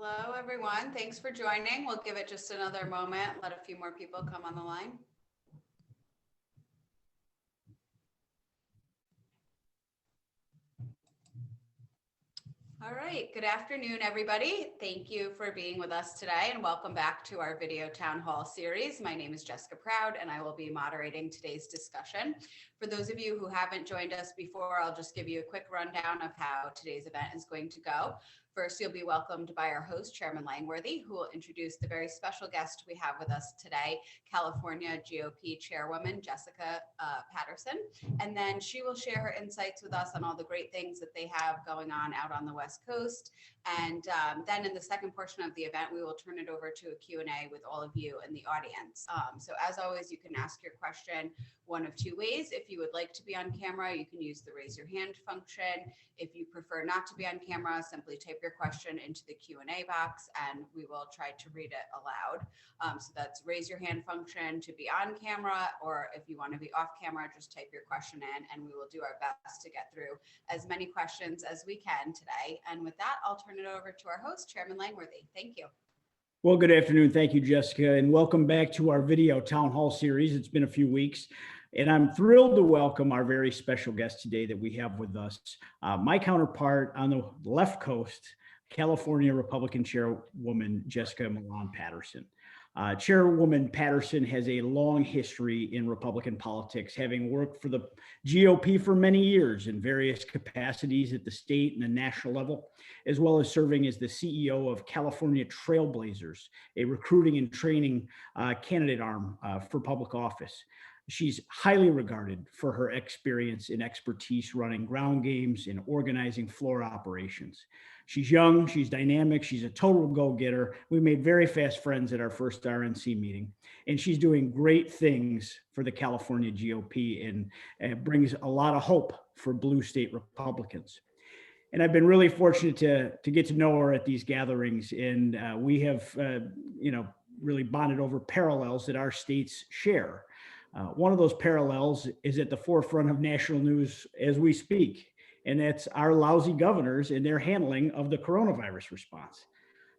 Hello, everyone. Thanks for joining. We'll give it just another moment, let a few more people come on the line. All right. Good afternoon, everybody. Thank you for being with us today and welcome back to our video town hall series. My name is Jessica Proud and I will be moderating today's discussion. For those of you who haven't joined us before, I'll just give you a quick rundown of how today's event is going to go. First, you'll be welcomed by our host, Chairman Langworthy, who will introduce the very special guest we have with us today, California GOP Chairwoman Jessica Patterson. And then she will share her insights with us on all the great things that they have going on out on the West Coast. And then in the second portion of the event, we will turn it over to a Q&A with all of you in the audience. So as always, you can ask your question one of two ways. If you would like to be on camera, you can use the raise your hand function. If you prefer not to be on camera, simply type your question into the Q&A box and we will try to read it aloud. So that's raise your hand function to be on camera, or if you want to be off camera, just type your question in and we will do our best to get through as many questions as we can today. And with that, I'll turn it over to our host, Chairman Langworthy. Thank you. Well, good afternoon. Thank you, Jessica, and welcome back to our video town hall series. It's been a few weeks, and I'm thrilled to welcome our very special guest today that we have with us, my counterpart on the left coast, California Republican Chairwoman Jessica Millan Patterson. Chairwoman Patterson has a long history in Republican politics, having worked for the GOP for many years in various capacities at the state and the national level, as well as serving as the CEO of California Trailblazers, a recruiting and training candidate arm for public office. She's highly regarded for her experience and expertise running ground games and organizing floor operations. She's young, she's dynamic, she's a total go-getter. We made very fast friends at our first RNC meeting, and she's doing great things for the California GOP and brings a lot of hope for blue state Republicans. And I've been really fortunate to get to know her at these gatherings, and we have, really bonded over parallels that our states share. One of those parallels is at the forefront of national news as we speak, and that's our lousy governors and their handling of the coronavirus response.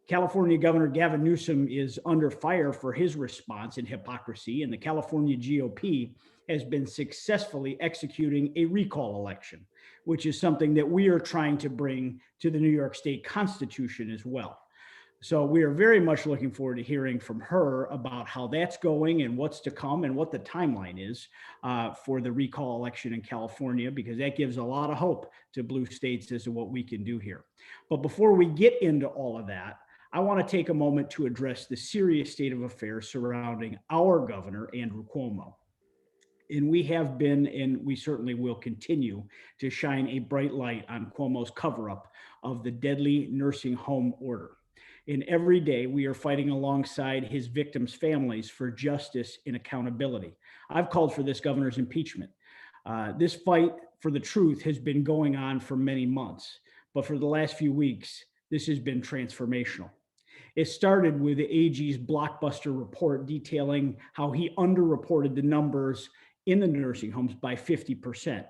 California Governor Gavin Newsom is under fire for his response and hypocrisy, and the California GOP has been successfully executing a recall election, which is something that we are trying to bring to the New York State Constitution as well. So we are very much looking forward to hearing from her about how that's going and what's to come and what the timeline is for the recall election in California, because that gives a lot of hope to blue states as to what we can do here. But before we get into all of that, I want to take a moment to address the serious state of affairs surrounding our governor, Andrew Cuomo. And we have been, and we certainly will continue to shine a bright light on Cuomo's cover-up of the deadly nursing home order. And every day we are fighting alongside his victims' families for justice and accountability. I've called for this governor's impeachment. This fight for the truth has been going on for many months, but for the last few weeks, this has been transformational. It started with the AG's blockbuster report detailing how he underreported the numbers in the nursing homes by 50%.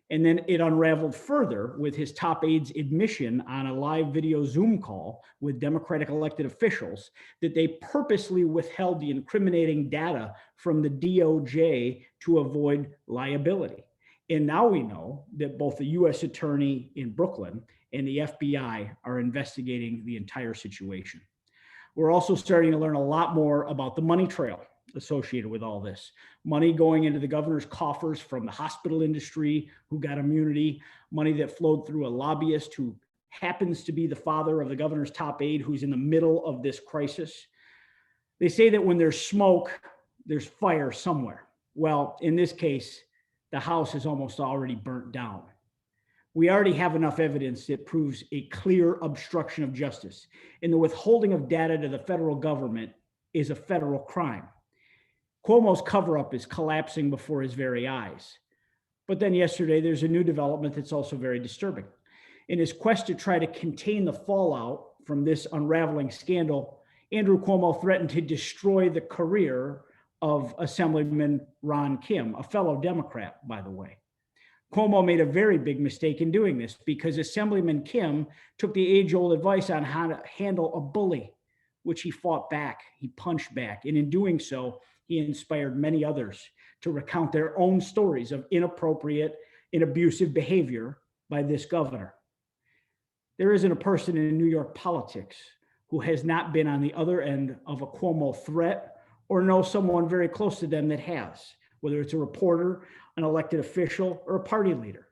And then it unraveled further with his top aide's admission on a live video Zoom call with Democratic elected officials that they purposely withheld the incriminating data from the DOJ to avoid liability. And now we know that both the U.S. Attorney in Brooklyn and the FBI are investigating the entire situation. We're also starting to learn a lot more about the money trail associated with all this. Money going into the governor's coffers from the hospital industry who got immunity, money that flowed through a lobbyist who happens to be the father of the governor's top aide who's in the middle of this crisis. They say that when there's smoke, there's fire somewhere. Well, in this case, the house is almost already burnt down. We already have enough evidence that proves a clear obstruction of justice, and the withholding of data to the federal government is a federal crime. Cuomo's cover-up is collapsing before his very eyes. But then yesterday, there's a new development that's also very disturbing. In his quest to try to contain the fallout from this unraveling scandal, Andrew Cuomo threatened to destroy the career of Assemblyman Ron Kim, a fellow Democrat, by the way. Cuomo made a very big mistake in doing this because Assemblyman Kim took the age-old advice on how to handle a bully, which he fought back, he punched back, and in doing so, he inspired many others to recount their own stories of inappropriate and abusive behavior by this governor. There isn't a person in New York politics who has not been on the other end of a Cuomo threat or knows someone very close to them that has, whether it's a reporter, an elected official, or a party leader.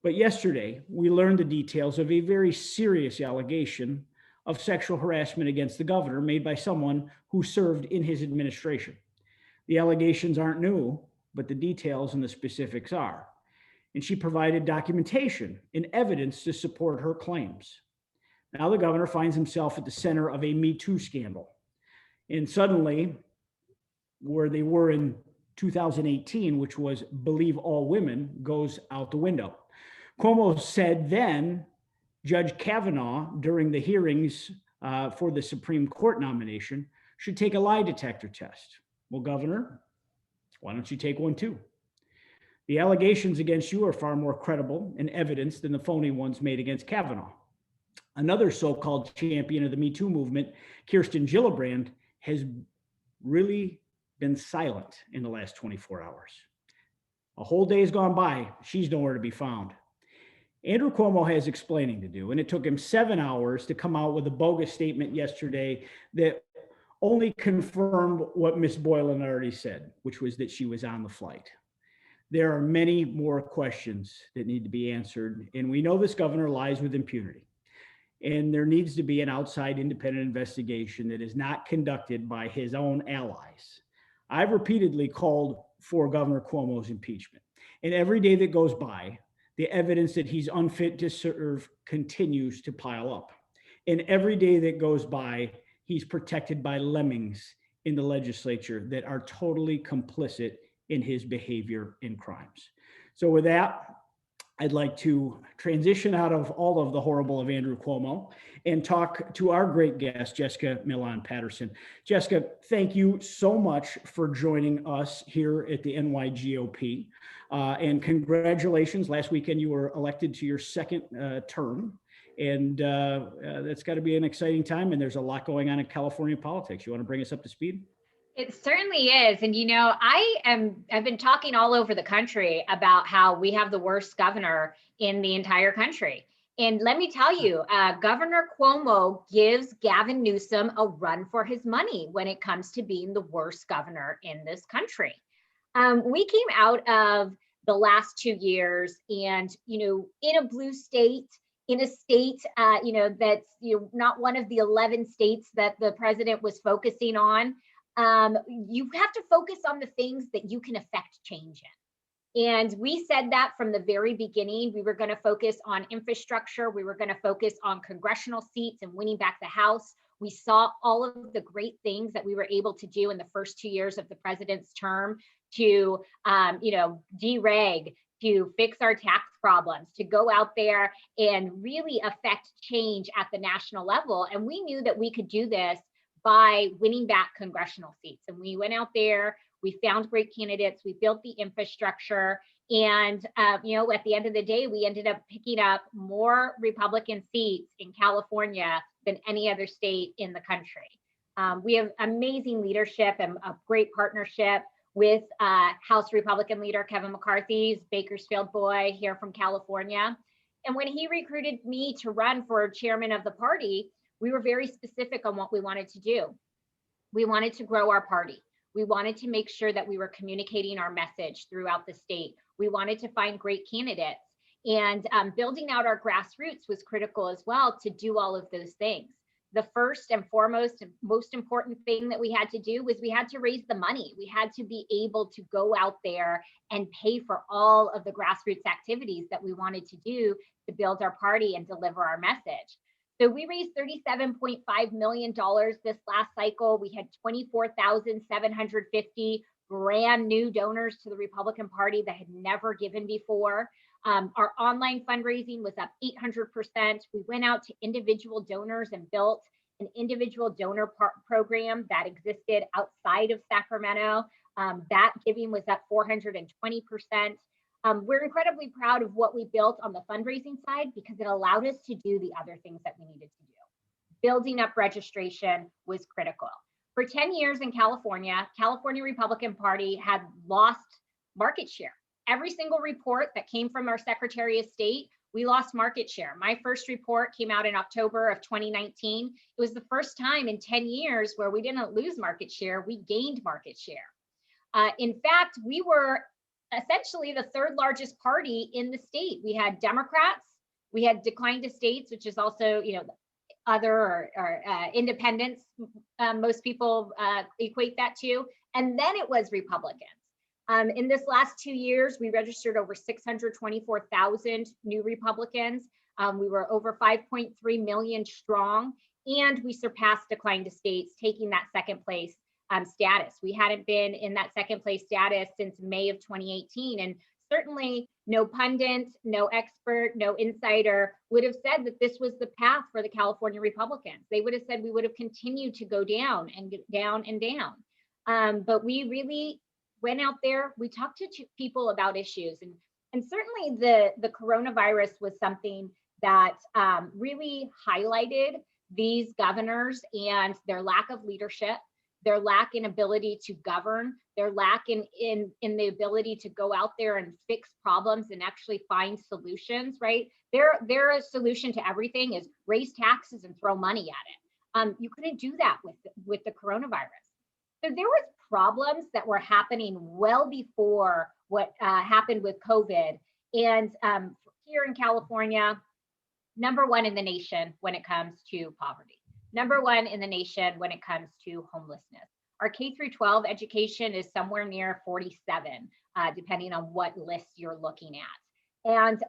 But yesterday, we learned the details of a very serious allegation of sexual harassment against the governor made by someone who served in his administration. The allegations aren't new, but the details and the specifics are. And she provided documentation and evidence to support her claims. Now the governor finds himself at the center of a Me Too scandal. And suddenly, where they were in 2018, which was believe all women, goes out the window. Cuomo said then Judge Kavanaugh, during the hearings for the Supreme Court nomination, should take a lie detector test. Well, Governor, why don't you take one too? The allegations against you are far more credible and evidence than the phony ones made against Kavanaugh. Another so-called champion of the Me Too movement, Kirsten Gillibrand, has really been silent in the last 24 hours. A whole day has gone by. She's nowhere to be found. Andrew Cuomo has explaining to do, and it took him 7 hours to come out with a bogus statement yesterday that only confirmed what Ms. Boylan already said, which was that she was on the flight. There are many more questions that need to be answered, and we know this governor lies with impunity. And there needs to be an outside independent investigation that is not conducted by his own allies. I've repeatedly called for Governor Cuomo's impeachment. And every day that goes by, the evidence that he's unfit to serve continues to pile up. And every day that goes by, he's protected by lemmings in the legislature that are totally complicit in his behavior and crimes. So with that, I'd like to transition out of all of the horrible of Andrew Cuomo and talk to our great guest, Jessica Millan Patterson. Jessica, thank you so much for joining us here at the NYGOP. And congratulations, last weekend you were elected to your second term. And that's got to be an exciting time. And there's a lot going on in California politics. You want to bring us up to speed? It certainly is. And, you know, I've been talking all over the country about how we have the worst governor in the entire country. And let me tell you, Governor Cuomo gives Gavin Newsom a run for his money when it comes to being the worst governor in this country. We came out of the last 2 years and, you know, in a blue state, in a state, that's not one of the 11 states that the president was focusing on. You have to focus on the things that you can affect change in. And we said that from the very beginning. We were going to focus on infrastructure. We were going to focus on congressional seats and winning back the House. We saw all of the great things that we were able to do in the first 2 years of the president's term to, dereg, to fix our tax problems, to go out there and really affect change at the national level. And we knew that we could do this by winning back congressional seats. And we went out there, we found great candidates, we built the infrastructure, and at the end of the day, we ended up picking up more Republican seats in California than any other state in the country. We have amazing leadership and a great partnership with House Republican leader Kevin McCarthy's Bakersfield boy here from California. And when he recruited me to run for chairman of the party, we were very specific on what we wanted to do. We wanted to grow our party. We wanted to make sure that we were communicating our message throughout the state. We wanted to find great candidates. And building out our grassroots was critical as well to do all of those things. The first and foremost and most important thing that we had to do was we had to raise the money. We had to be able to go out there and pay for all of the grassroots activities that we wanted to do to build our party and deliver our message. So we raised $37.5 million this last cycle. We had 24,750 brand new donors to the Republican Party that had never given before. Our online fundraising was up 800%. We went out to individual donors and built an individual donor program that existed outside of Sacramento. That giving was up 420%. We're incredibly proud of what we built on the fundraising side because it allowed us to do the other things that we needed to do. Building up registration was critical. For 10 years in California, California Republican Party had lost market share. Every single report that came from our Secretary of State, we lost market share. My first report came out in October of 2019. It was the first time in 10 years where we didn't lose market share, we gained market share. In fact, we were essentially the third largest party in the state. We had Democrats, we had declined estates, which is also, other or independents, most people equate that to, and then it was Republicans. In this last 2 years, we registered over 624,000 new Republicans. We were over 5.3 million strong, and we surpassed declined estates, taking that second place status. We hadn't been in that second place status since May of 2018. And certainly no pundit, no expert, no insider would have said that this was the path for the California Republicans. They would have said we would have continued to go down and down and down. But we really went out there, we talked to people about issues. And certainly the coronavirus was something that really highlighted these governors and their lack of leadership, their lack in ability to govern, their lack in the ability to go out there and fix problems and actually find solutions, right? Their solution to everything is raise taxes and throw money at it. You couldn't do that with the coronavirus. So there was problems that were happening well before what happened with COVID. And here in California, #1 in the nation when it comes to poverty. #1 in the nation when it comes to homelessness. Our K through 12 education is somewhere near 47, depending on what list you're looking at. And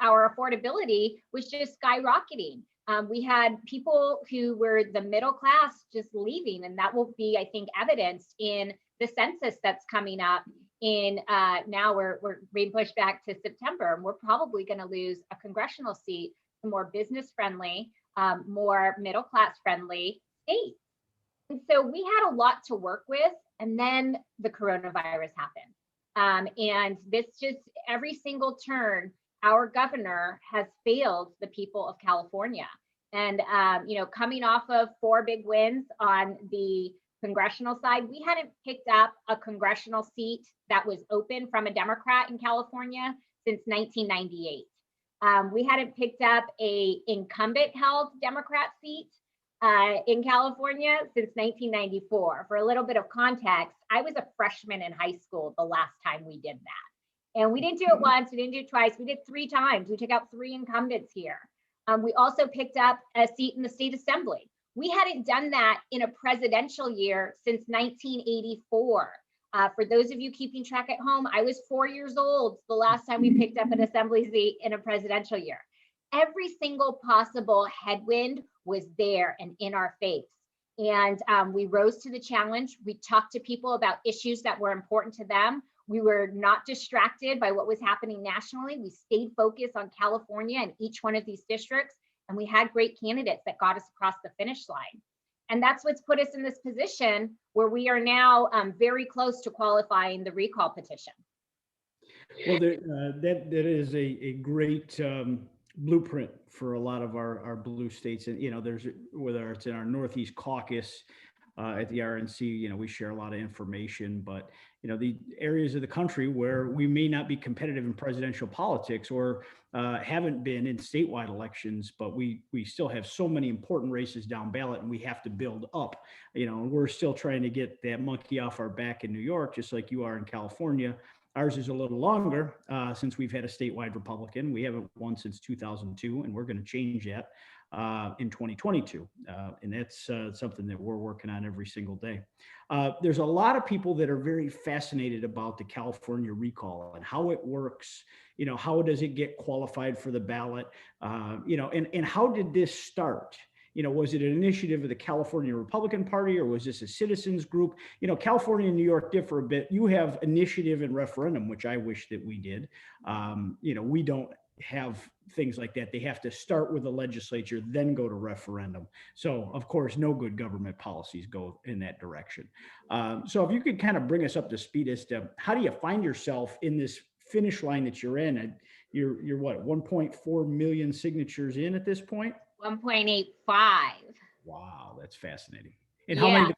our affordability was just skyrocketing. We had people who were the middle class just leaving, and that will be, I think, evidenced in the census that's coming up in now we're being pushed back to September, and we're probably going to lose a congressional seat to more business friendly, more middle class friendly states. And so we had a lot to work with, and then the coronavirus happened. And this just every single turn, our governor has failed the people of California. And coming off of 4 big wins on the congressional side, we hadn't picked up a congressional seat that was open from a Democrat in California since 1998. We hadn't picked up a incumbent held Democrat seat in California since 1994. For a little bit of context, I was a freshman in high school the last time we did that. And we didn't do it once, we didn't do it twice, we did 3 times. We took out 3 incumbents here. We also picked up a seat in the state assembly. We hadn't done that in a presidential year since 1984. For those of you keeping track at home, I was 4 years old the last time we picked up an assembly seat in a presidential year. Every single possible headwind was there and in our face. And we rose to the challenge. We talked to people about issues that were important to them. We were not distracted by what was happening nationally. We stayed focused on California and each one of these districts. And we had great candidates that got us across the finish line. And that's what's put us in this position where we are now very close to qualifying the recall petition. Well, that is a great blueprint for a lot of our blue states. And, there's, whether it's in our Northeast caucus at the RNC, we share a lot of information, but, the areas of the country where we may not be competitive in presidential politics or haven't been in statewide elections, but we still have so many important races down ballot and we have to build up, and we're still trying to get that monkey off our back in New York, just like you are in California. Ours is a little longer since we've had a statewide Republican. We haven't won since 2002, and we're going to change that in 2022. And that's something that we're working on every single day. There's a lot of people that are very fascinated about the California recall and how it works. How does it get qualified for the ballot? And how did this start? Was it an initiative of the California Republican Party, or was this a citizens group? California and New York differ a bit. You have initiative and referendum, which I wish that we did. We don't have things like that. They have to start with the legislature, then go to referendum. So, of course, no good government policies go in that direction. So if you could kind of bring us up to speed as to how do you find yourself in this finish line that you're in. You're what, 1.4 million signatures in at this point? 1.85. Wow, that's fascinating. And Yeah.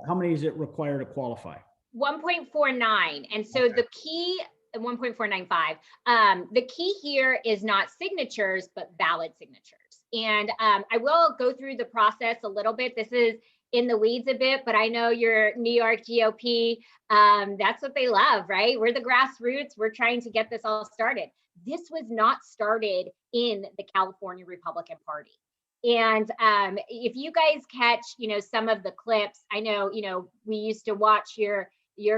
how many is it required to qualify? 1.49. And so Okay. the key, 1.495. The key here is not signatures, but valid signatures. And I will go through the process a little bit. This is in the weeds a bit, but I know your New York GOP, that's what they love, right? We're the grassroots. We're trying to get this all started. This was not started in the California Republican Party. And if you guys catch, some of the clips, I know, we used to watch your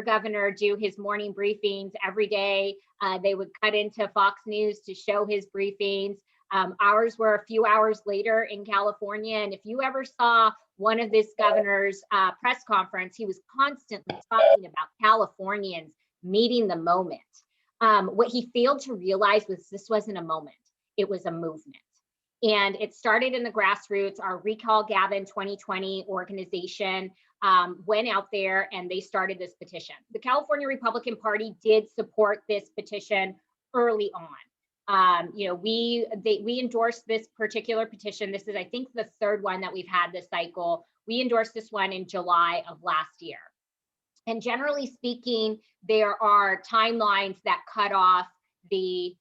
governor do his morning briefings every day. They would cut into Fox News to show his briefings. Ours were a few hours later in California. And if you ever saw one of this governor's press conference, he was constantly talking about Californians meeting the moment. What he failed to realize was this wasn't a moment, it was a movement. And it started in the grassroots. Our Recall Gavin 2020 organization went out there and they started this petition. The California Republican Party did support this petition early on. We endorsed this particular petition. This is, I think, the third one that we've had this cycle. We endorsed this one in July of last year. And generally speaking, there are timelines that cut off the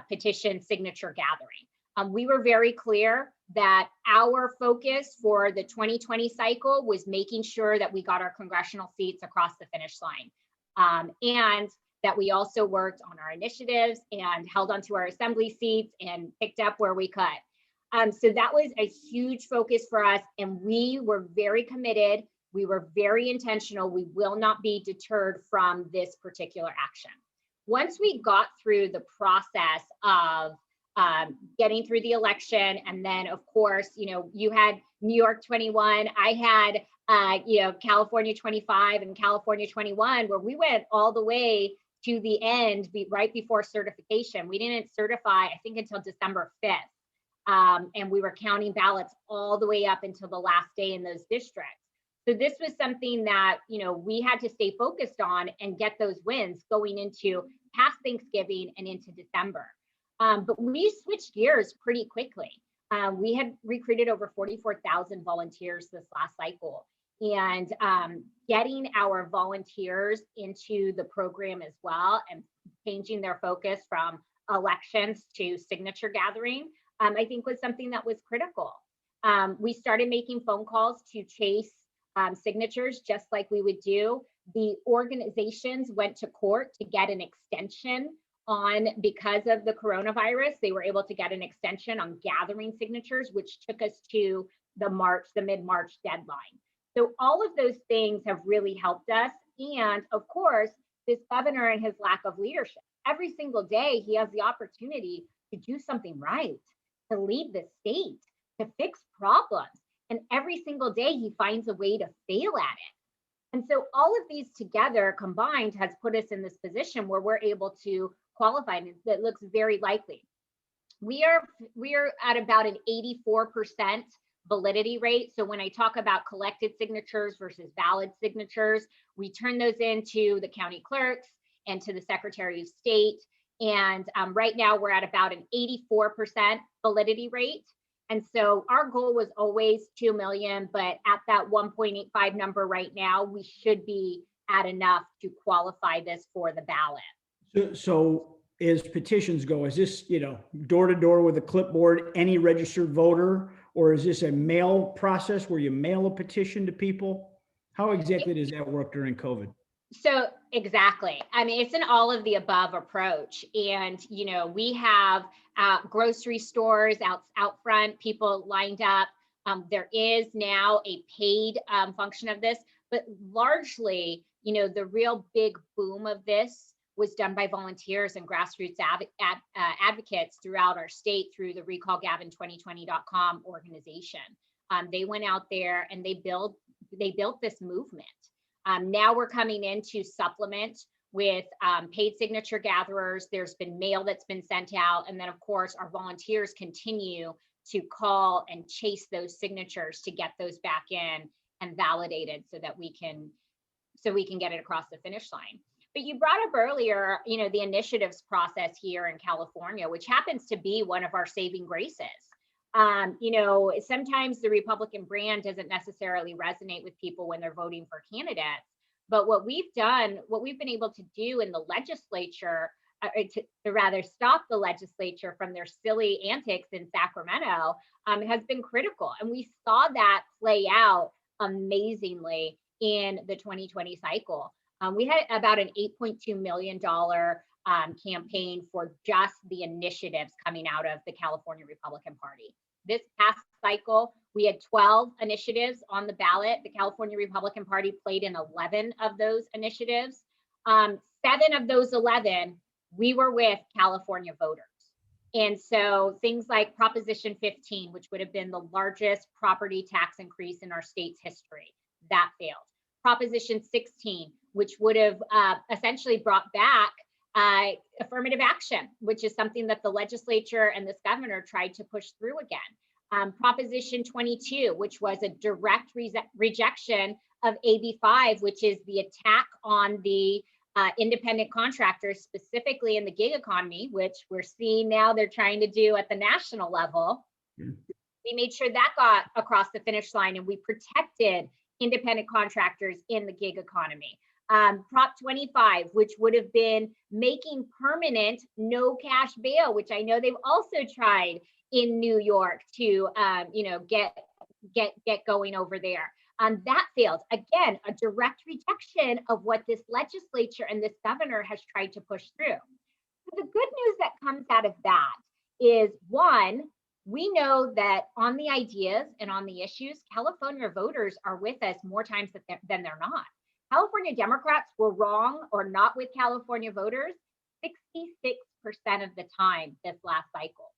petition signature gathering. We were very clear that our focus for the 2020 cycle was making sure that we got our congressional seats across the finish line, and that we also worked on our initiatives and held onto our assembly seats and picked up where we could. So that was a huge focus for us, and we were very committed. We were very intentional. We will not be deterred from this particular action. Once we got through the process of getting through the election, and then of course, you had New York 21, I had California 25 and California 21, where we went all the way to the end, right before certification. We didn't certify, I think, until December 5th, and we were counting ballots all the way up until the last day in those districts. So this was something that we had to stay focused on and get those wins going into past Thanksgiving and into December. But we switched gears pretty quickly. We had recruited over 44,000 volunteers this last cycle, and getting our volunteers into the program as well and changing their focus from elections to signature gathering, I think was something that was critical. We started making phone calls to chase signatures just like we would do. The organizations went to court to get an extension on, because of the coronavirus, they were able to get an extension on gathering signatures, which took us to the mid-March deadline. So all of those things have really helped us. And of course, this governor and his lack of leadership. Every single day, he has the opportunity to do something right, to lead the state, to fix problems. And every single day, he finds a way to fail at it. And so all of these together combined has put us in this position where we're able to qualify, and that looks very likely. We are at about an 84% validity rate. So when I talk about collected signatures versus valid signatures, we turn those into the county clerks and to the Secretary of State. And right now we're at about an 84% validity rate. And so our goal was always 2 million, but at that 1.85 number right now, we should be at enough to qualify this for the ballot. So as petitions go, is this, door to door with a clipboard, any registered voter, or is this a mail process where you mail a petition to people? How exactly does that work during COVID? So exactly. I mean, it's an all of the above approach. And, we have grocery stores out front, people lined up. There is now a paid function of this, but largely, the real big boom of this was done by volunteers and grassroots advocates throughout our state through the recallgavin2020.com organization. They went out there and they built this movement. Now we're coming in to supplement with paid signature gatherers. There's been mail that's been sent out. And then of course, our volunteers continue to call and chase those signatures to get those back in and validated so that we can get it across the finish line. But you brought up earlier, the initiatives process here in California, which happens to be one of our saving graces. Sometimes the Republican brand doesn't necessarily resonate with people when they're voting for candidates. But what we've been able to do in the legislature, to rather stop the legislature from their silly antics in Sacramento, has been critical. And we saw that play out amazingly in the 2020 cycle. We had about an $8.2 million campaign for just the initiatives coming out of the California Republican Party. This past cycle, we had 12 initiatives on the ballot. The California Republican Party played in 11 of those initiatives. 7 of those 11, we were with California voters. And so things like Proposition 15, which would have been the largest property tax increase in our state's history, that failed. Proposition 16, which would have essentially brought back affirmative action, which is something that the legislature and this governor tried to push through again. Proposition 22, which was a direct rejection of AB 5, which is the attack on the independent contractors, specifically in the gig economy, which we're seeing now they're trying to do at the national level. We made sure that got across the finish line, and we protected independent contractors in the gig economy. Prop 25, which would have been making permanent no cash bail, which I know they've also tried in New York to get going over there. That failed. Again, a direct rejection of what this legislature and this governor has tried to push through. But the good news that comes out of that is, one, we know that on the ideas and on the issues, California voters are with us more times than they're not. California Democrats were wrong or not with California voters 66% of the time this last cycle.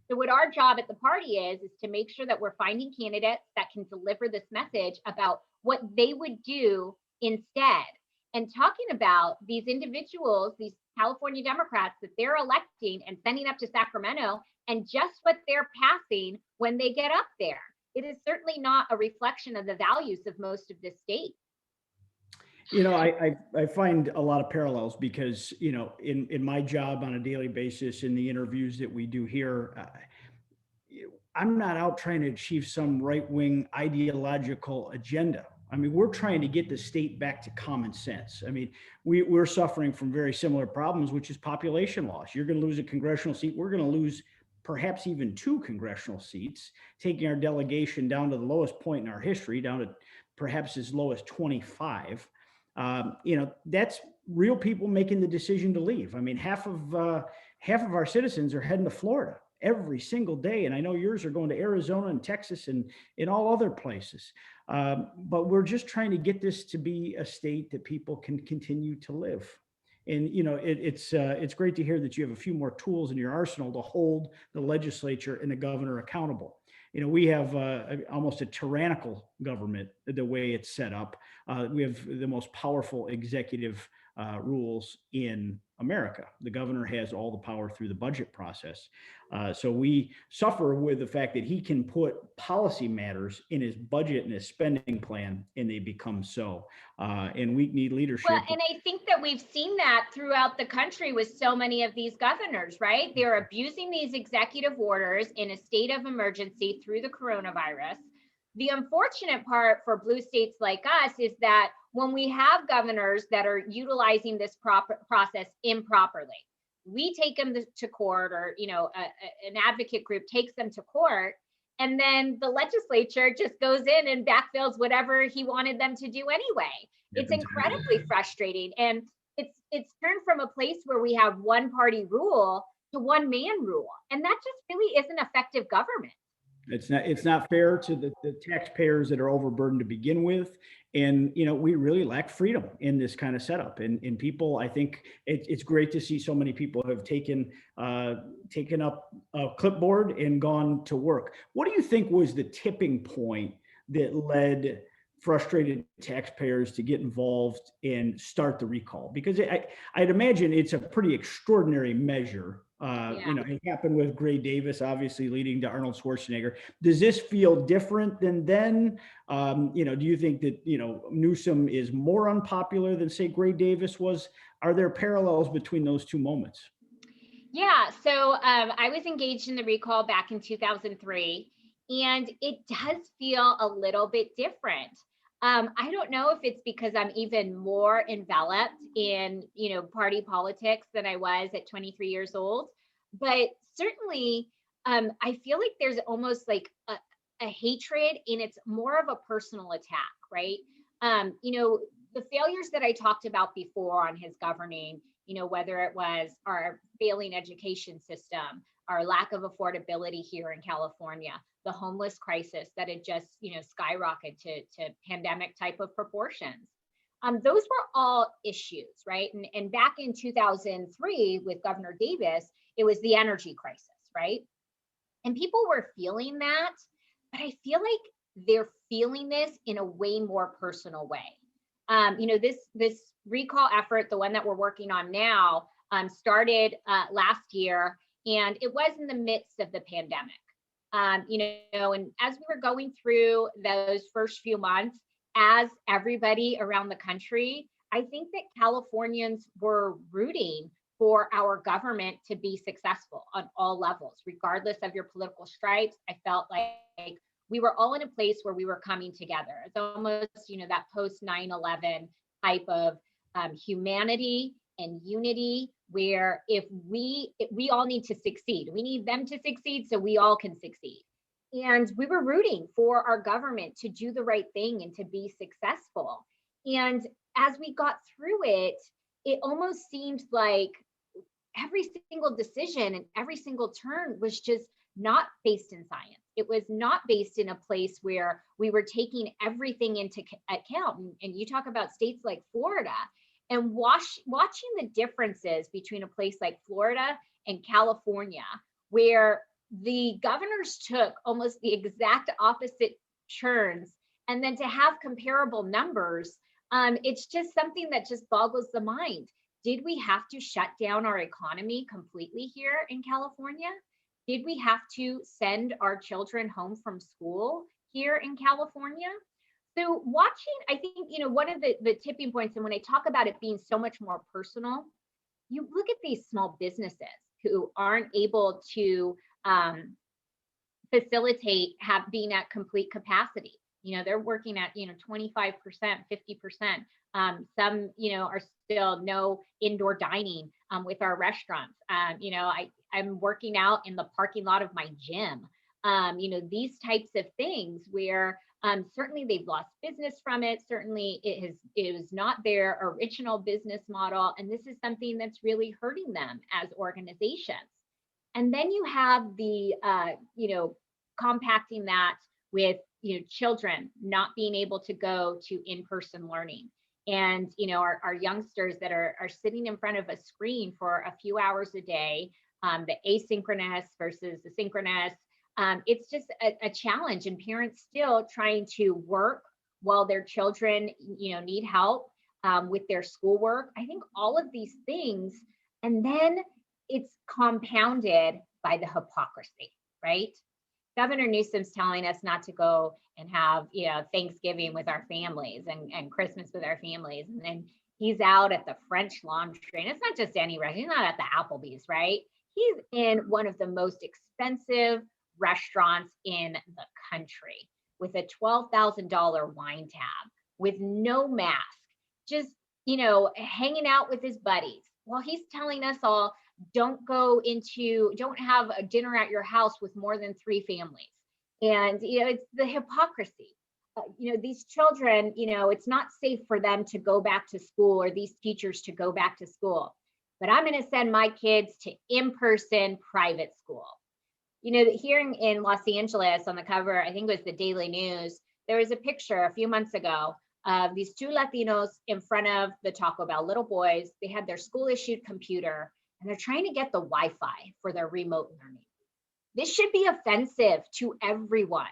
So what our job at the party is to make sure that we're finding candidates that can deliver this message about what they would do instead. And talking about these individuals, these California Democrats that they're electing and sending up to Sacramento, and just what they're passing when they get up there. It is certainly not a reflection of the values of most of this state. I find a lot of parallels because, in my job on a daily basis, in the interviews that we do here, I'm not out trying to achieve some right-wing ideological agenda. I mean, we're trying to get the state back to common sense. I mean, we're suffering from very similar problems, which is population loss. You're going to lose a congressional seat. We're going to lose perhaps even 2 congressional seats, taking our delegation down to the lowest point in our history, down to perhaps as low as 25. That's real people making the decision to leave. I mean, half of our citizens are heading to Florida every single day. And I know yours are going to Arizona and Texas and in all other places. But we're just trying to get this to be a state that people can continue to live. And, it's great to hear that you have a few more tools in your arsenal to hold the legislature and the governor accountable. We have almost a tyrannical government the way it's set up. We have the most powerful executive rules in America. The governor has all the power through the budget process. So we suffer with the fact that he can put policy matters in his budget and his spending plan, and they become so. And we need leadership. Well, and I think that we've seen that throughout the country with so many of these governors, right? They're abusing these executive orders in a state of emergency through the coronavirus. The unfortunate part for blue states like us is that when we have governors that are utilizing this process improperly, we take them to court, or an advocate group takes them to court, and then the legislature just goes in and backfills whatever he wanted them to do anyway. It's incredibly frustrating, and it's turned from a place where we have one party rule to one man rule, and that just really isn't effective government. It's not fair to the taxpayers that are overburdened to begin with. And, we really lack freedom in this kind of setup. And people, I think it's great to see so many people have taken up a clipboard and gone to work. What do you think was the tipping point that led frustrated taxpayers to get involved and start the recall? Because I'd imagine it's a pretty extraordinary measure It happened with Gray Davis, obviously leading to Arnold Schwarzenegger. Does this feel different than then? Do you think that, Newsom is more unpopular than, say, Gray Davis was? Are there parallels between those two moments? Yeah, so I was engaged in the recall back in 2003, and it does feel a little bit different. I don't know if it's because I'm even more enveloped in, party politics than I was at 23 years old, but certainly I feel like there's almost like a hatred, and it's more of a personal attack, right? The failures that I talked about before on his governing, whether it was our failing education system, our lack of affordability here in California, the homeless crisis that had just, skyrocketed to pandemic type of proportions. Those were all issues, right? And back in 2003 with Governor Davis, it was the energy crisis, right? And people were feeling that, but I feel like they're feeling this in a way more personal way. This recall effort, the one that we're working on now, started last year, and it was in the midst of the pandemic. And as we were going through those first few months, as everybody around the country, I think that Californians were rooting for our government to be successful on all levels, regardless of your political stripes. I felt like we were all in a place where we were coming together. It's almost, that post 9/11 type of humanity and unity, where if we all need to succeed, we need them to succeed so we all can succeed. And we were rooting for our government to do the right thing and to be successful. And as we got through it, it almost seemed like every single decision and every single turn was just not based in science. It was not based in a place where we were taking everything into account. And you talk about states like Florida, and watching the differences between a place like Florida and California, where the governors took almost the exact opposite turns, and then to have comparable numbers, it's just something that just boggles the mind. Did we have to shut down our economy completely here in California? Did we have to send our children home from school here in California? So watching, I think, one of the tipping points, and when I talk about it being so much more personal, you look at these small businesses who aren't able to facilitate being at complete capacity. They're working at, 25%, 50%. Some, are still no indoor dining with our restaurants. I'm working out in the parking lot of my gym. These types of things where certainly they've lost business from it. Certainly it is not their original business model. And this is something that's really hurting them as organizations. And then you have the, compacting that with, children not being able to go to in-person learning. And, our youngsters that are sitting in front of a screen for a few hours a day, the asynchronous versus the synchronous, it's just a challenge, and parents still trying to work while their children, need help with their schoolwork. I think all of these things, and then it's compounded by the hypocrisy, right? Governor Newsom's telling us not to go and have, Thanksgiving with our families and Christmas with our families. And then he's out at the French Laundry. And it's not just any restaurant. He's not at the Applebee's, right? He's in one of the most expensive restaurants in the country with a $12,000 wine tab, with no mask, just, hanging out with his buddies while he's telling us all, don't have a dinner at your house with more than 3 families. And, it's the hypocrisy. These children, it's not safe for them to go back to school, or these teachers to go back to school, but I'm going to send my kids to in-person private school. Here in Los Angeles, on the cover, I think it was the Daily News, there was a picture a few months ago of these 2 Latinos in front of the Taco Bell, little boys. They had their school issued computer, and they're trying to get the Wi-Fi for their remote learning. This should be offensive to everyone.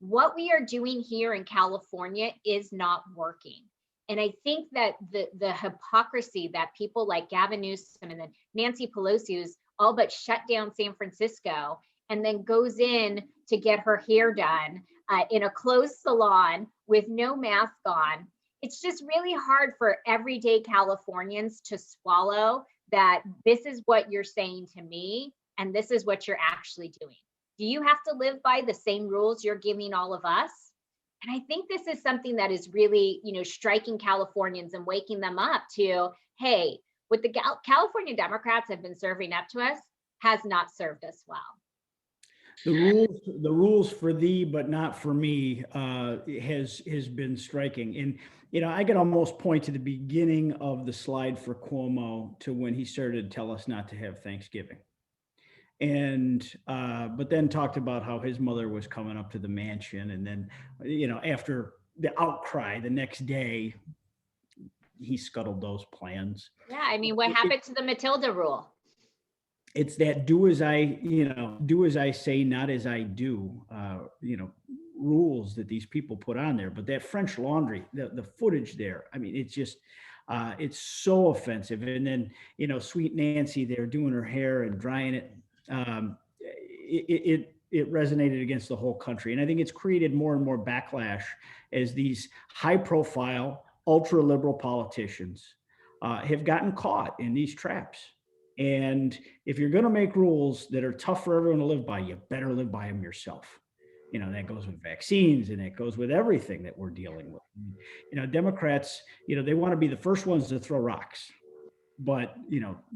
What we are doing here in California is not working. And I think that the hypocrisy that people like Gavin Newsom and then Nancy Pelosi, who's all but shut down San Francisco, and then goes in to get her hair done in a closed salon with no mask on. It's just really hard for everyday Californians to swallow that this is what you're saying to me, and this is what you're actually doing. Do you have to live by the same rules you're giving all of us? And I think this is something that is really, striking Californians and waking them up to, hey, what the California Democrats have been serving up to us has not served us well. The rules for thee, but not for me, has been striking. And, I could almost point to the beginning of the slide for Cuomo to when he started to tell us not to have Thanksgiving. And, but then talked about how his mother was coming up to the mansion. And then, after the outcry the next day, he scuttled those plans. Yeah, I mean, what happened to the Matilda rule? It's that do as I say, not as I do, rules that these people put on there. But that French Laundry, the footage there, I mean, it's just, it's so offensive. And then, sweet Nancy there doing her hair and drying it. It resonated against the whole country. And I think it's created more and more backlash as these high profile, ultra liberal politicians have gotten caught in these traps. And if you're going to make rules that are tough for everyone to live by, you better live by them yourself. That goes with vaccines, and it goes with everything that we're dealing with. Democrats, they want to be the first ones to throw rocks. But,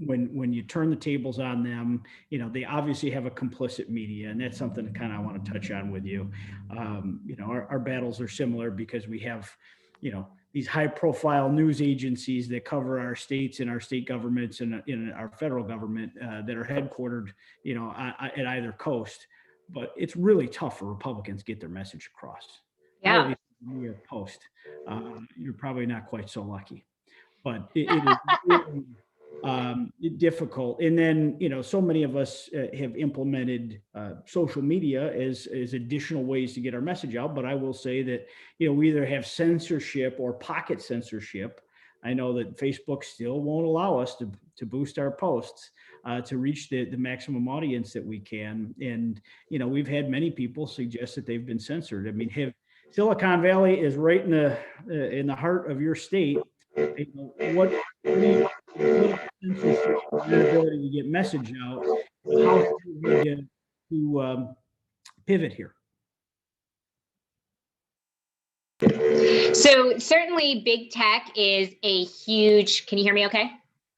when you turn the tables on them, they obviously have a complicit media. And that's something that kind of I want to touch on with you. Our battles are similar because we have, these high profile news agencies that cover our states and our state governments and in our federal government that are headquartered, at either coast. But it's really tough for Republicans to get their message across. Yeah. New York Post, you're probably not quite so lucky. But it is really difficult. And then, so many of us have implemented social media as additional ways to get our message out. But I will say that, we either have censorship or pocket censorship. I know that Facebook still won't allow us to boost our posts to reach the maximum audience that we can. And, we've had many people suggest that they've been censored. I mean, Silicon Valley is right in the heart of your state. What censorship, your ability to get message out, how to pivot here? So certainly big tech is a huge, can you hear me okay?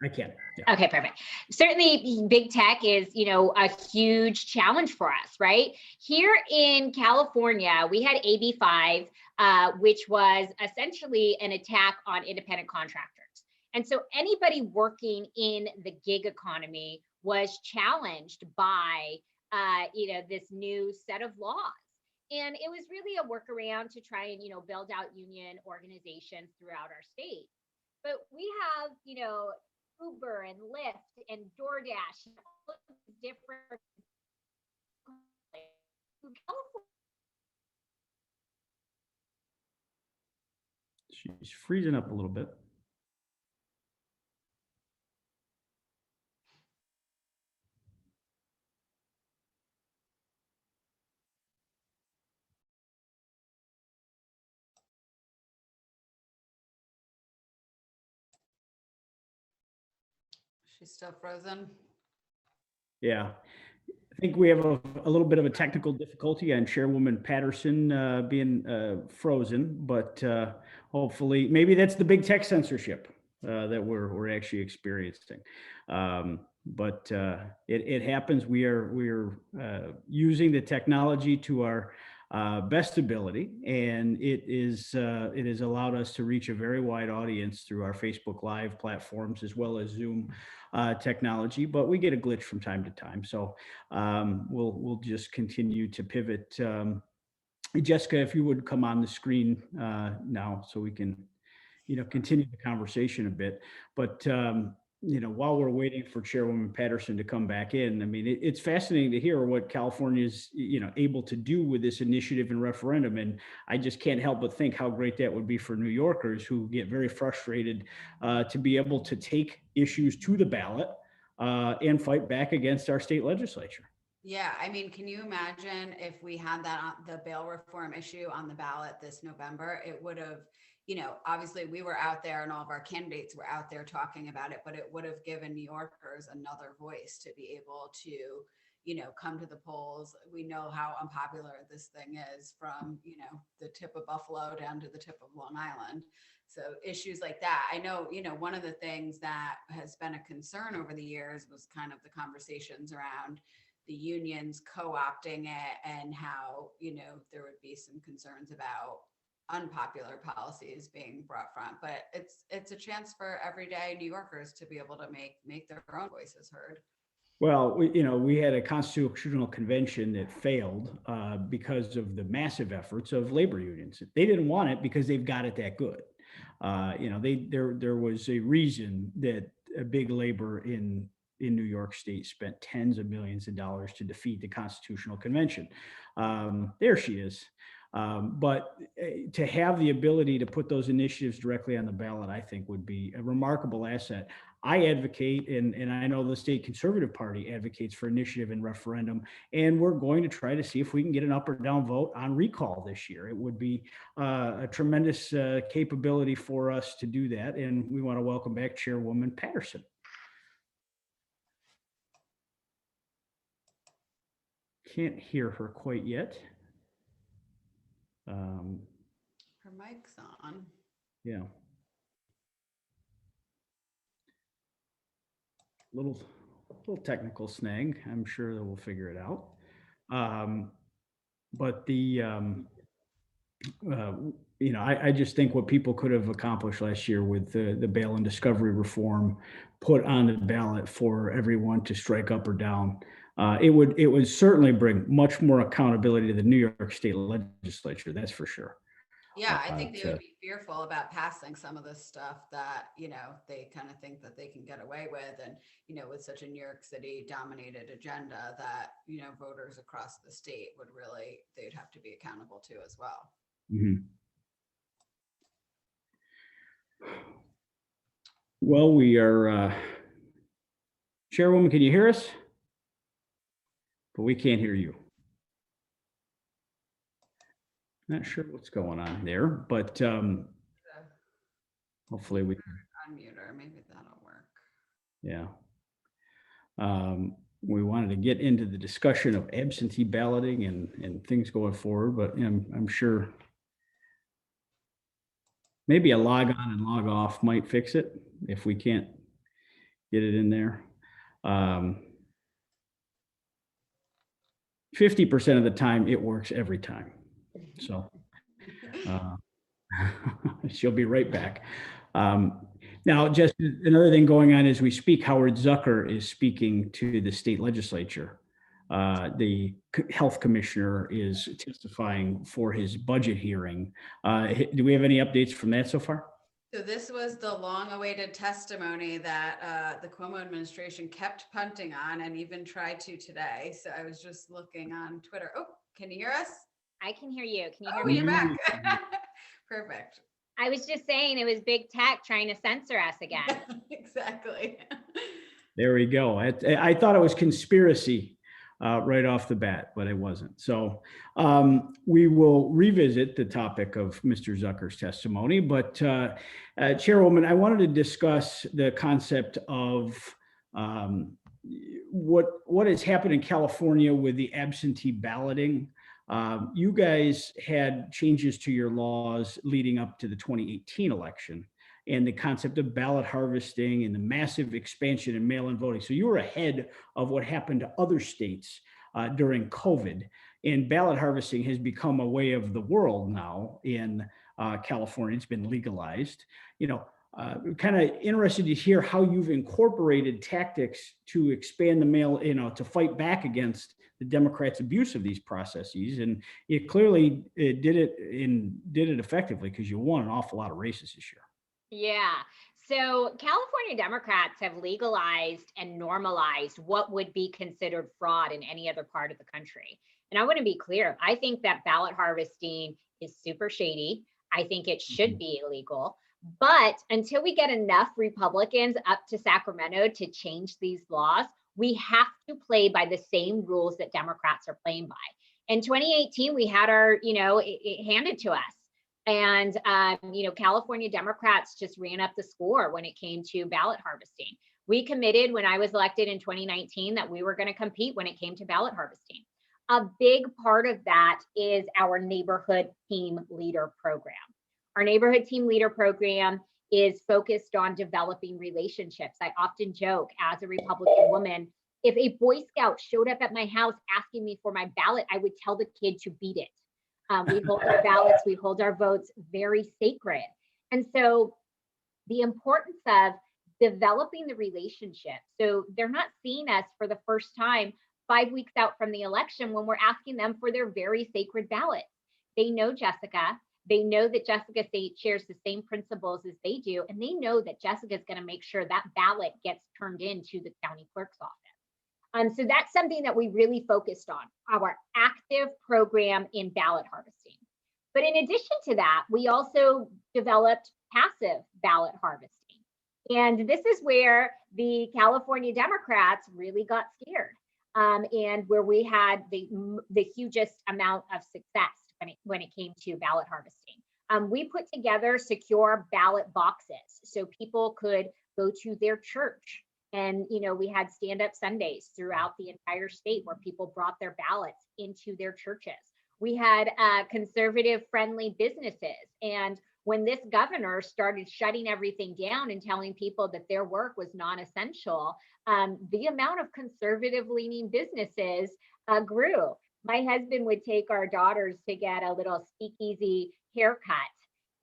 I can. Yeah. Okay, perfect. Certainly big tech is, a huge challenge for us, right? Here in California, we had AB5, which was essentially an attack on independent contractors. And so anybody working in the gig economy was challenged by, this new set of laws. And it was really a workaround to try and, build out union organizations throughout our state. But we have, Uber and Lyft and DoorDash and all of these different. She's freezing up a little bit. She's still frozen. Yeah. I think we have a little bit of a technical difficulty on Chairwoman Patterson being frozen, but hopefully maybe that's the big tech censorship that we're actually experiencing. But it happens. We're using the technology to our best ability, and it has allowed us to reach a very wide audience through our Facebook Live platforms as well as Zoom technology. But we get a glitch from time to time, so we'll just continue to pivot. Jessica, if you would come on the screen now, so we can continue the conversation a bit. But while we're waiting for Chairwoman Patterson to come back in, I mean, it's fascinating to hear what California is, able to do with this initiative and referendum. And I just can't help but think how great that would be for New Yorkers who get very frustrated to be able to take issues to the ballot and fight back against our state legislature. Yeah, I mean, can you imagine if we had that the bail reform issue on the ballot this November? It would have, obviously we were out there and all of our candidates were out there talking about it, but it would have given New Yorkers another voice to be able to, come to the polls. We know how unpopular this thing is from, the tip of Buffalo down to the tip of Long Island. So issues like that, I know, one of the things that has been a concern over the years was kind of the conversations around the unions co-opting it and how, there would be some concerns about unpopular policies being brought front, but it's a chance for everyday New Yorkers to be able to make their own voices heard. Well, we had a constitutional convention that failed because of the massive efforts of labor unions. They didn't want it because they've got it that good. There was a reason that a big labor in New York State spent tens of millions of dollars to defeat the Constitutional Convention. There she is. But to have the ability to put those initiatives directly on the ballot, I think would be a remarkable asset. I advocate, and I know the state Conservative Party advocates for initiative and referendum, and we're going to try to see if we can get an up or down vote on recall this year. It would be a tremendous capability for us to do that, and we want to welcome back Chairwoman Patterson. Can't hear her quite yet. Her mic's on. Yeah. Little technical snag. I'm sure that we'll figure it out. But I just think what people could have accomplished last year with the bail and discovery reform put on the ballot for everyone to strike up or down. It would certainly bring much more accountability to the New York State legislature. That's for sure. Yeah, I think they would be fearful about passing some of this stuff that, they kind of think that they can get away with. And, with such a New York City dominated agenda that, voters across the state they'd have to be accountable to as well. Mm-hmm. Well, we are, Chairwoman, can you hear us? But we can't hear you. Not sure what's going on there, but hopefully we can unmute her. Maybe that'll work. Yeah. We wanted to get into the discussion of absentee balloting and things going forward, but I'm sure maybe a log on and log off might fix it if we can't get it in there. 50% of the time it works every time. So she'll be right back. Now, just another thing going on as we speak, Howard Zucker is speaking to the state legislature. The health commissioner is testifying for his budget hearing. Do we have any updates from that so far? So this was the long-awaited testimony that the Cuomo administration kept punting on and even tried to today. So I was just looking on Twitter. Oh, can you hear us? I can hear you. Can you hear me? me? You're back. Perfect. I was just saying it was big tech trying to censor us again. Exactly. There we go. I thought it was conspiracy right off the bat, but it wasn't. So we will revisit the topic of Mr. Zucker's testimony. But Chairwoman, I wanted to discuss the concept of what has happened in California with the absentee balloting. You guys had changes to your laws leading up to the 2018 election and the concept of ballot harvesting and the massive expansion in mail-in voting. So you were ahead of what happened to other states during COVID. And ballot harvesting has become a way of the world now in California. It's been legalized. Kind of interested to hear how you've incorporated tactics to expand the mail, to fight back against the Democrats' abuse of these processes, and it clearly did it effectively because you won an awful lot of races this year. Yeah. So California Democrats have legalized and normalized what would be considered fraud in any other part of the country. And I want to be clear. I think that ballot harvesting is super shady. I think it should be illegal. But until we get enough Republicans up to Sacramento to change these laws, we have to play by the same rules that Democrats are playing by. In 2018, we had our, it handed to us. And, California Democrats just ran up the score when it came to ballot harvesting. We committed when I was elected in 2019 that we were going to compete when it came to ballot harvesting. A big part of that is our neighborhood team leader program. Our neighborhood team leader program is focused on developing relationships. I often joke as a Republican woman, if a Boy Scout showed up at my house asking me for my ballot, I would tell the kid to beat it. We hold our ballots, we hold our votes very sacred. And so the importance of developing the relationship. So they're not seeing us for the first time 5 weeks out from the election when we're asking them for their very sacred ballot. They know Jessica. They know that Jessica shares the same principles as they do, and they know that Jessica is going to make sure that ballot gets turned into the county clerk's office. So that's something that we really focused on, our active program in ballot harvesting. But in addition to that, we also developed passive ballot harvesting. And this is where the California Democrats really got scared, and where we had the hugest amount of success when it came to ballot harvesting. We put together secure ballot boxes so people could go to their church. And, we had stand-up Sundays throughout the entire state where people brought their ballots into their churches. We had conservative-friendly businesses. And when this governor started shutting everything down and telling people that their work was non-essential, the amount of conservative-leaning businesses grew. My husband would take our daughters to get a little speakeasy haircut.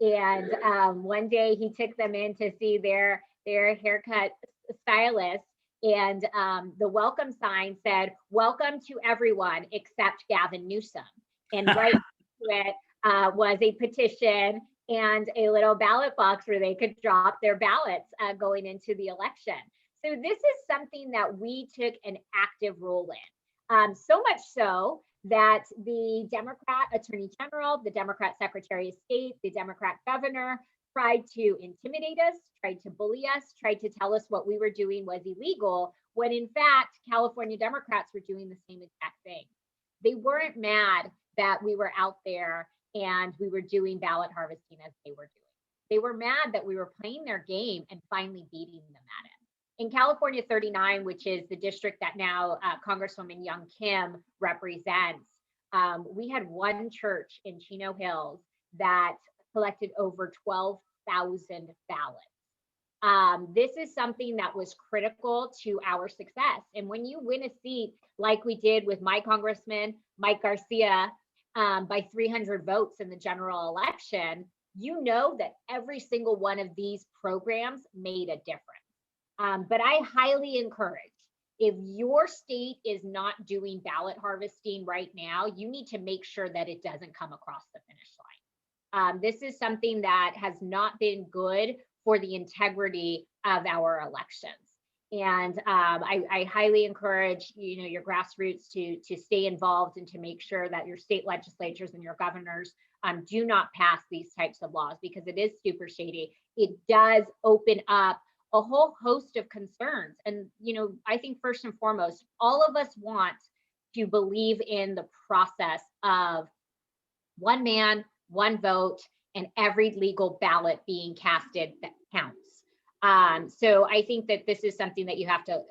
And one day he took them in to see their haircut stylist. And the welcome sign said, "Welcome to everyone except Gavin Newsom." And right to it was a petition and a little ballot box where they could drop their ballots going into the election. So this is something that we took an active role in. So much so that the Democrat Attorney General, the Democrat Secretary of State, the Democrat Governor tried to intimidate us, tried to bully us, tried to tell us what we were doing was illegal, when in fact, California Democrats were doing the same exact thing. They weren't mad that we were out there and we were doing ballot harvesting as they were doing. They were mad that we were playing their game and finally beating them at it. In California 39, which is the district that now Congresswoman Young Kim represents, we had one church in Chino Hills that collected over 12,000 ballots. This is something that was critical to our success. And when you win a seat, like we did with my Congressman, Mike Garcia, by 300 votes in the general election, you know that every single one of these programs made a difference. But I highly encourage, if your state is not doing ballot harvesting right now, you need to make sure that it doesn't come across the finish line. This is something that has not been good for the integrity of our elections. And I highly encourage your grassroots to stay involved and to make sure that your state legislatures and your governors do not pass these types of laws, because it is super shady. It does open up a whole host of concerns. And I think first and foremost, all of us want to believe in the process of one man, one vote, and every legal ballot being casted that counts. So I think that this is something that you have to,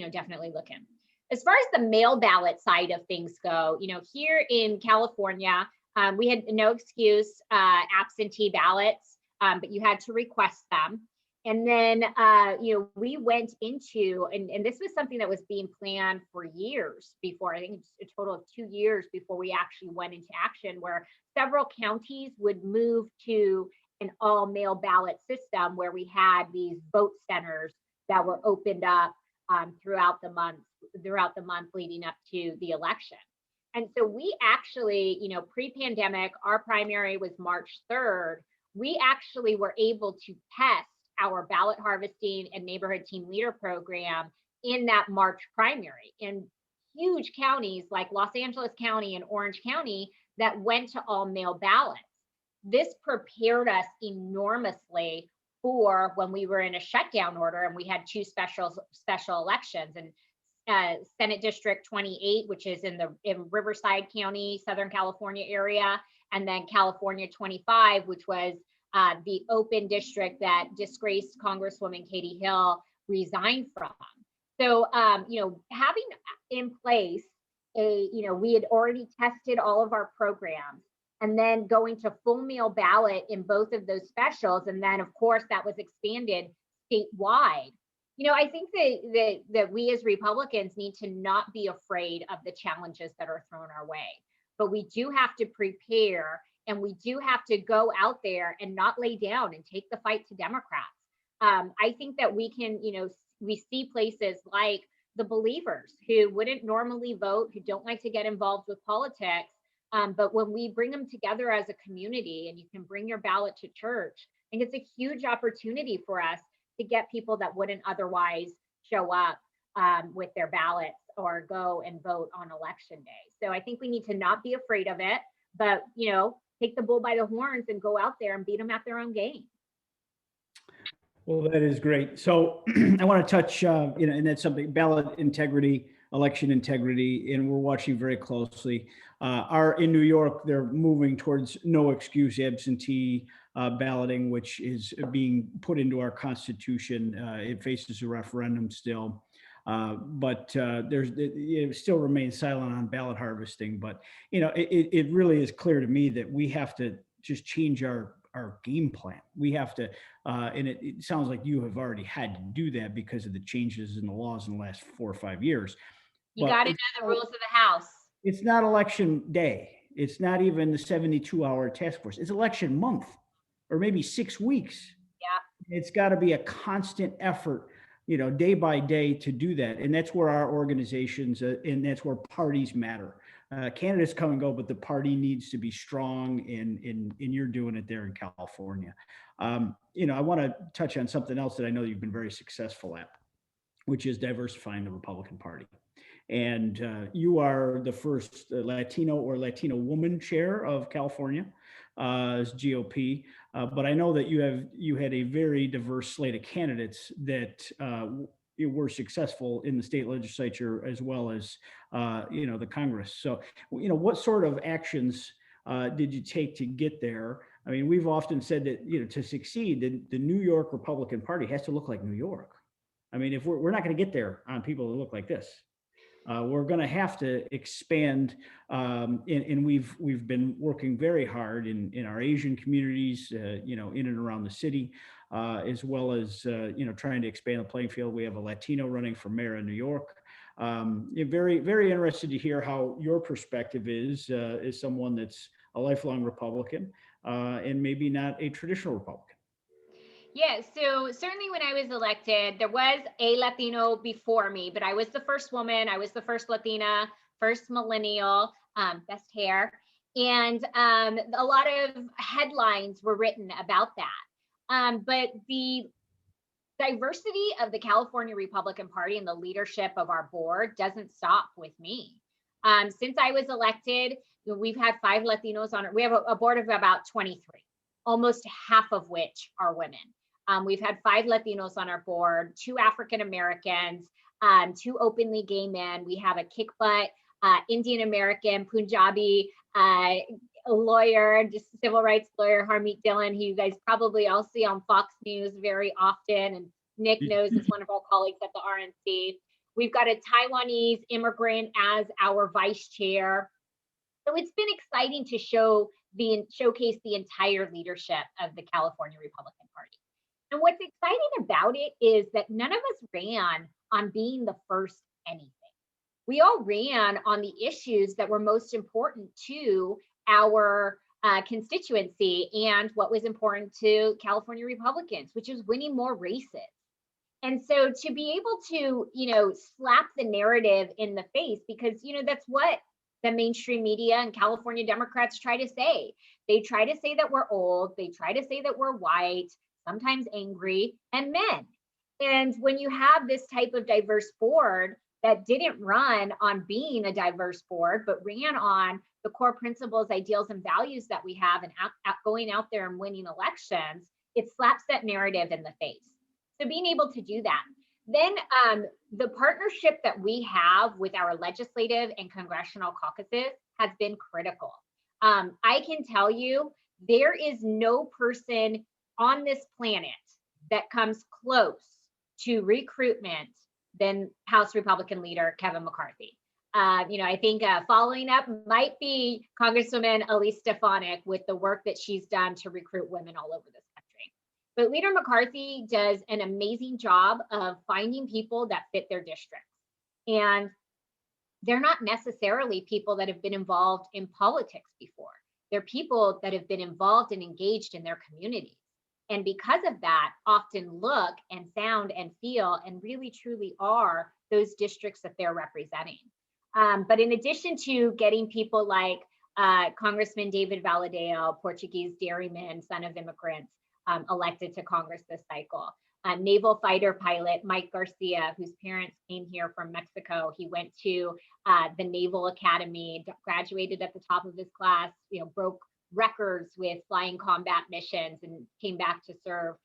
definitely look in. As far as the mail ballot side of things go, here in California, we had no excuse absentee ballots, but you had to request them. And then, we went into, and this was something that was being planned for years before, I think it's a total of 2 years before we actually went into action, where several counties would move to an all mail ballot system where we had these vote centers that were opened up throughout the month leading up to the election. And so we actually, pre-pandemic, our primary was March 3rd. We actually were able to test our ballot harvesting and neighborhood team leader program in that March primary in huge counties like Los Angeles County and Orange County that went to all mail ballots. This prepared us enormously before when we were in a shutdown order and we had two special elections, and Senate District 28, which is in Riverside County, Southern California area, and then California 25, which was the open district that disgraced Congresswoman Katie Hill resigned from. So, having in place we had already tested all of our programs, and then going to full mail ballot in both of those specials. And then, of course, that was expanded statewide. I think that we as Republicans need to not be afraid of the challenges that are thrown our way, but we do have to prepare, and we do have to go out there and not lay down and take the fight to Democrats. I think that we can, we see places like the Believers who wouldn't normally vote, who don't like to get involved with politics. But when we bring them together as a community, and you can bring your ballot to church, I think it's a huge opportunity for us to get people that wouldn't otherwise show up with their ballots or go and vote on election day. So I think we need to not be afraid of it, but, take the bull by the horns and go out there and beat them at their own game. Well, that is great. So I want to touch, and that's something, ballot integrity, election integrity, and we're watching very closely. In New York, they're moving towards no excuse absentee balloting, which is being put into our Constitution. It faces a referendum still, but it still remains silent on ballot harvesting. But it really is clear to me that we have to just change our game plan. We have to, and it sounds like you have already had to do that because of the changes in the laws in the last 4 or 5 years. You got to know the rules of the House. It's not election day. It's not even the 72-hour task force. It's election month, or maybe 6 weeks. Yeah. It's got to be a constant effort, day by day to do that. And that's where our organizations and that's where parties matter. Candidates come and go, but the party needs to be strong, and you're doing it there in California. I want to touch on something else that I know you've been very successful at, which is diversifying the Republican Party. And you are the first Latino or Latino woman chair of California as GOP. But I know that you had a very diverse slate of candidates that were successful in the state legislature as well as the Congress. So what sort of actions did you take to get there? I mean, we've often said that to succeed, the New York Republican Party has to look like New York. I mean, if we're not going to get there on people that look like this. We're going to have to expand, and we've been working very hard in our Asian communities, in and around the city, as well as trying to expand the playing field. We have a Latino running for mayor in New York. Very, very interested to hear how your perspective is someone that's a lifelong Republican and maybe not a traditional Republican. Yeah, so certainly when I was elected, there was a Latino before me, but I was the first woman, I was the first Latina, first millennial, best hair. And a lot of headlines were written about that. But the diversity of the California Republican Party and the leadership of our board doesn't stop with me. Since I was elected, we've had 5 Latinos on it. We have a board of about 23, almost half of which are women. We've had 5 Latinos on our board, 2 African Americans, 2 openly gay men. We have a kick butt Indian American, Punjabi lawyer, just civil rights lawyer, Harmeet Dillon, who you guys probably all see on Fox News very often. And Nick knows is one of our colleagues at the RNC. We've got a Taiwanese immigrant as our vice chair. So it's been exciting to showcase the entire leadership of the California Republican Party. And what's exciting about it is that none of us ran on being the first anything. We all ran on the issues that were most important to our constituency and what was important to California Republicans, which is winning more races. And so to be able to, slap the narrative in the face, because, that's what the mainstream media and California Democrats try to say. They try to say that we're old. They try to say that we're white, sometimes angry, and men. And when you have this type of diverse board that didn't run on being a diverse board, but ran on the core principles, ideals, and values that we have and going out there and winning elections, it slaps that narrative in the face. So being able to do that. Then the partnership that we have with our legislative and congressional caucuses has been critical. I can tell you, there is no person on this planet that comes close to recruitment than House Republican leader Kevin McCarthy. I think following up might be Congresswoman Elise Stefanik with the work that she's done to recruit women all over this country. But Leader McCarthy does an amazing job of finding people that fit their districts. And they're not necessarily people that have been involved in politics before. They're people that have been involved and engaged in their communities. And because of that, often look and sound and feel and really truly are those districts that they're representing. But in addition to getting people like Congressman David Valadao, Portuguese dairyman, son of immigrants, elected to Congress this cycle, naval fighter pilot Mike Garcia, whose parents came here from Mexico. He went to the Naval Academy, graduated at the top of his class, broke records with flying combat missions and came back to serve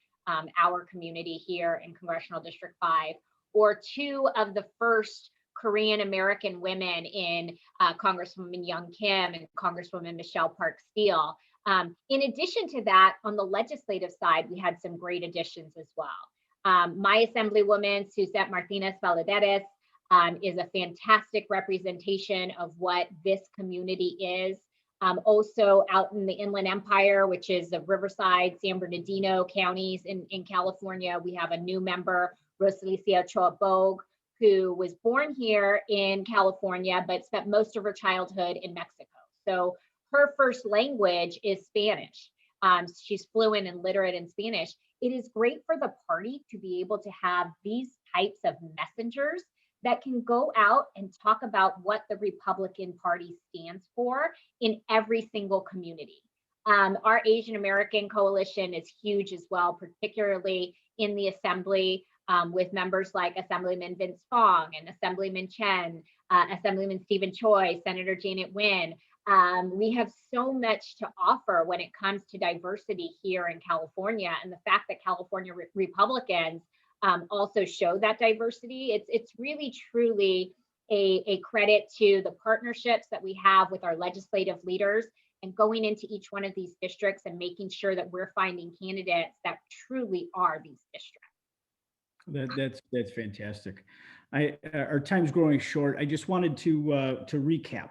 our community here in Congressional District 5, or two of the first Korean American women in Congresswoman Young Kim and Congresswoman Michelle Park Steele. In addition to that, on the legislative side, we had some great additions as well. My Assemblywoman, Suzette Martinez Valadares, is a fantastic representation of what this community is. Also out in the Inland Empire, which is the Riverside, San Bernardino counties in California, we have a new member, Rosalicia Ochoa Bogue, who was born here in California, but spent most of her childhood in Mexico. So her first language is Spanish. She's fluent and literate in Spanish. It is great for the party to be able to have these types of messengers that can go out and talk about what the Republican Party stands for in every single community. Our Asian American coalition is huge as well, particularly in the Assembly, with members like Assemblyman Vince Fong and Assemblyman Chen, Assemblyman Stephen Choi, Senator Janet Nguyen. We have so much to offer when it comes to diversity here in California, and the fact that California Republicans also show that diversity. It's really truly a credit to the partnerships that we have with our legislative leaders and going into each one of these districts and making sure that we're finding candidates that truly are these districts. That's fantastic. Our time's growing short. I just wanted to recap.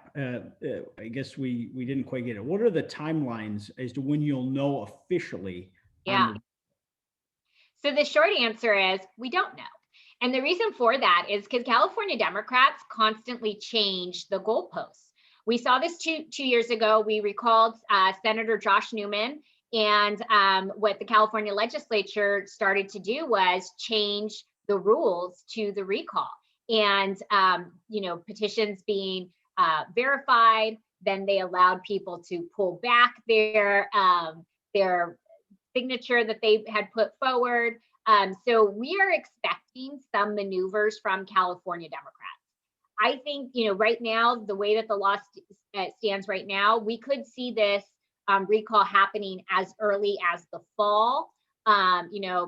I guess we didn't quite get it. What are the timelines as to when you'll know officially? Yeah. So the short answer is we don't know. And the reason for that is because California Democrats constantly change the goalposts. We saw this two years ago. We recalled Senator Josh Newman, and what the California legislature started to do was change the rules to the recall. And petitions being verified, then they allowed people to pull back their signature that they had put forward. So we are expecting some maneuvers from California Democrats. I think, right now, the way that the law stands right now, we could see this recall happening as early as the fall,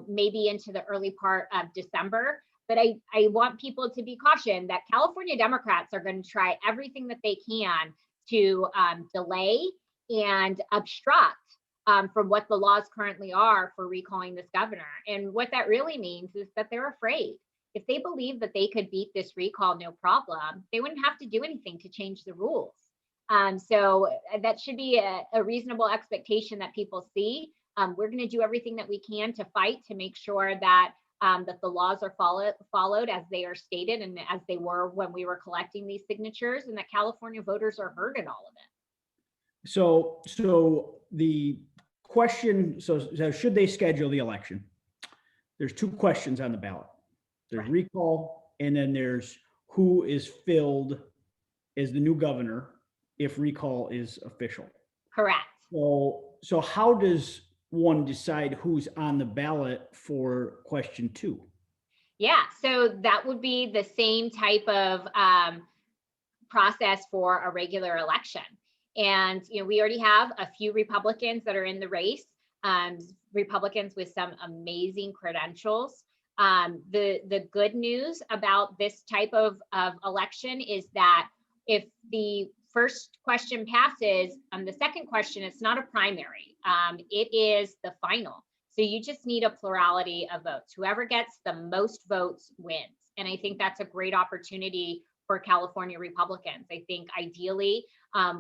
maybe into the early part of December. But I want people to be cautioned that California Democrats are going to try everything that they can to delay and obstruct from what the laws currently are for recalling this governor. And what that really means is that they're afraid. If they believe that they could beat this recall no problem, they wouldn't have to do anything to change the rules. So that should be a reasonable expectation that people see. We're going to do everything that we can to fight to make sure that that the laws are followed as they are stated and as they were when we were collecting these signatures, and that California voters are heard in all of it. So the question, so should they schedule the election? There's two questions on the ballot. There's recall, and then there's who is filled as the new governor if recall is official. Correct. So how does one decide who's on the ballot for question 2? Yeah, so that would be the same type of process for a regular election. And we already have a few Republicans that are in the race. Republicans with some amazing credentials. The good news about this type of election is that if the first question passes, the second question, it's not a primary, it is the final. So you just need a plurality of votes. Whoever gets the most votes wins. And I think that's a great opportunity for California Republicans. I think ideally,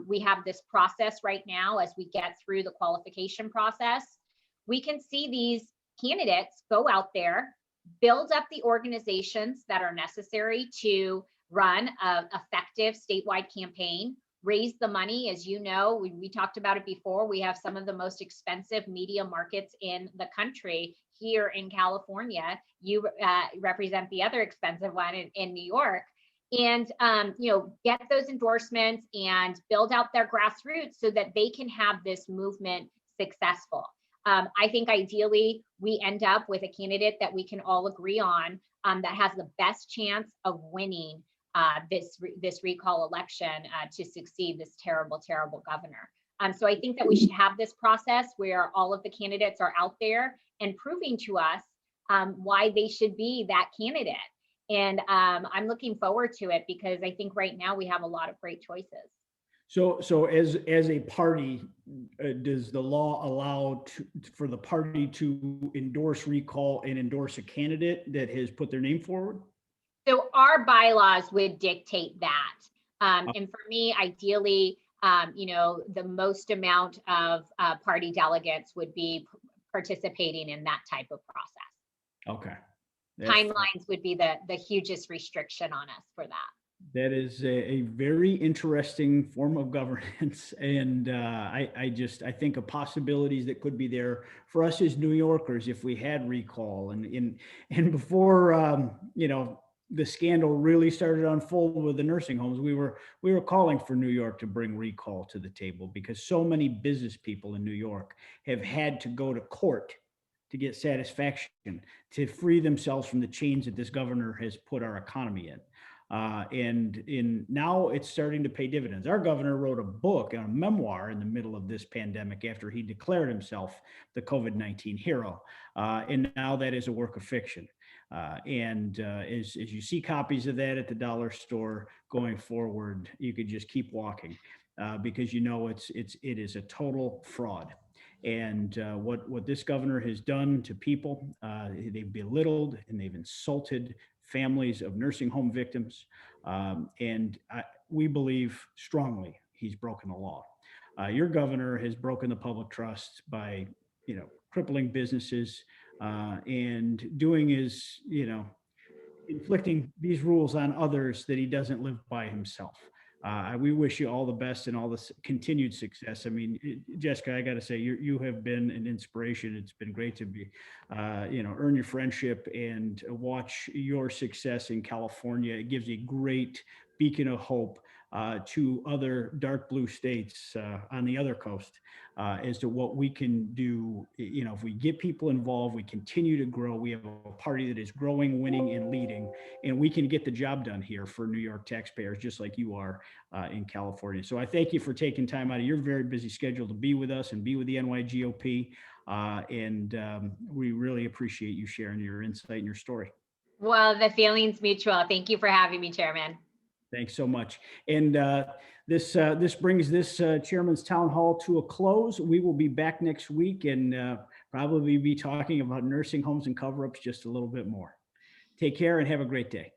we have this process right now as we get through the qualification process. We can see these candidates go out there, build up the organizations that are necessary to run an effective statewide campaign, raise the money. As you know, we talked about it before, we have some of the most expensive media markets in the country here in California. You represent the other expensive one in New York. And get those endorsements and build out their grassroots so that they can have this movement successful. I think ideally we end up with a candidate that we can all agree on, that has the best chance of winning this recall election to succeed this terrible, terrible governor. So I think that we should have this process where all of the candidates are out there and proving to us why they should be that candidate. And I'm looking forward to it because I think right now we have a lot of great choices. So as a party, does the law allow for the party to endorse recall and endorse a candidate that has put their name forward? So our bylaws would dictate that. And for me, ideally, the most amount of party delegates would be participating in that type of process. Okay. Timelines would be the hugest restriction on us for that. That is a very interesting form of governance. And I think of possibilities that could be there for us as New Yorkers if we had recall. And before, the scandal really started to unfold with the nursing homes, we were calling for New York to bring recall to the table because so many business people in New York have had to go to court to get satisfaction, to free themselves from the chains that this governor has put our economy in. And now it's starting to pay dividends. Our governor wrote a book, a memoir in the middle of this pandemic after he declared himself the COVID-19 hero. And now that is a work of fiction. As you see copies of that at the dollar store going forward, you could just keep walking because it is a total fraud. And what this governor has done to people, they've belittled and they've insulted families of nursing home victims. We believe strongly he's broken the law. Your governor has broken the public trust by, crippling businesses and doing his, inflicting these rules on others that he doesn't live by himself. We wish you all the best and all the continued success. I mean, Jessica, I got to say, you have been an inspiration. It's been great to be, earn your friendship and watch your success in California. It gives a great beacon of hope to other dark blue states on the other coast as to what we can do. If we get people involved, we continue to grow. We have a party that is growing, winning, and leading, and we can get the job done here for New York taxpayers, just like you are in California. So I thank you for taking time out of your very busy schedule to be with us and be with the NYGOP. We really appreciate you sharing your insight and your story. Well, the feeling's mutual. Thank you for having me, Chairman. Thanks so much. And this brings this Chairman's Town Hall to a close. We will be back next week and probably be talking about nursing homes and cover-ups just a little bit more. Take care and have a great day.